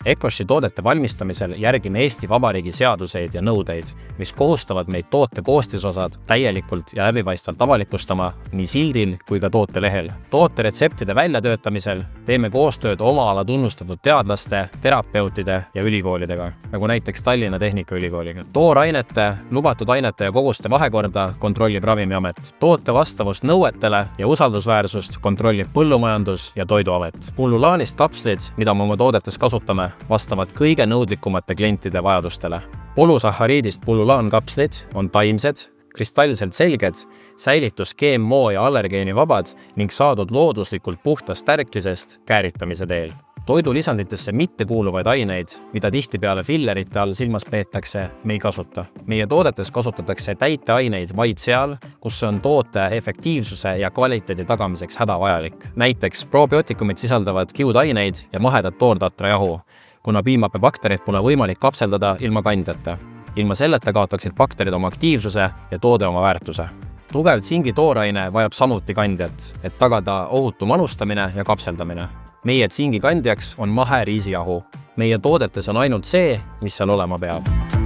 Ecoshi toodete valmistamisel järgime Eesti Vabariigi seaduseid ja nõudeid, mis kohustavad meid toote koostisosad täielikult ja läbipaistvalt avalikustama nii sildil kui ka tootelehel. Toote retseptide väljatöötamisel teeme koostööd oma ala tunnustatud teadlaste, terapeutide ja ülikoolidega, nagu näiteks Tallinna Tehnikaülikooliga. Toorainete, lubatud ainete ja koguste vahekorda kontrollib Ravimiamet. Toote vastavust nõuetele ja usaldusväärsust kontrollib Põllumajandus- ja Toiduamet. Pullulaanist kapslid, mida me oma toodetes kasutame, vastavad kõige nõudlikumate klientide vajadustele. Polusahhariidist pullulaankapslid on taimsed, kristallselt selged, säilitus GMO ja allergeeni vabad ning saadud looduslikult puhtast tärklisest kääritamise teel. Toidulisanditesse mitte kuuluvaid aineid, mida tihtipeale fillerite all silmas peetakse, me ei kasuta. Meie toodetes kasutatakse täiteaineid vaid seal, kus see on toote efektiivsuse ja kvaliteedi tagamiseks hädavajalik. Näiteks probiootikumid sisaldavad kiudaineid ja mahedat toortatrajahu, kuna piimhappebakterid pole võimalik kapseldada ilma kandjata. Ilma selleta kaotaksid bakterid oma aktiivsuse ja toode oma väärtuse. Tugev tsingi tooraine vajab samuti kandjat, et tagada ohutu manustamine ja kapseldamine. Meie tsingi kandjaks on maheriisijahu. Meie toodetes on ainult see, mis seal olema peab.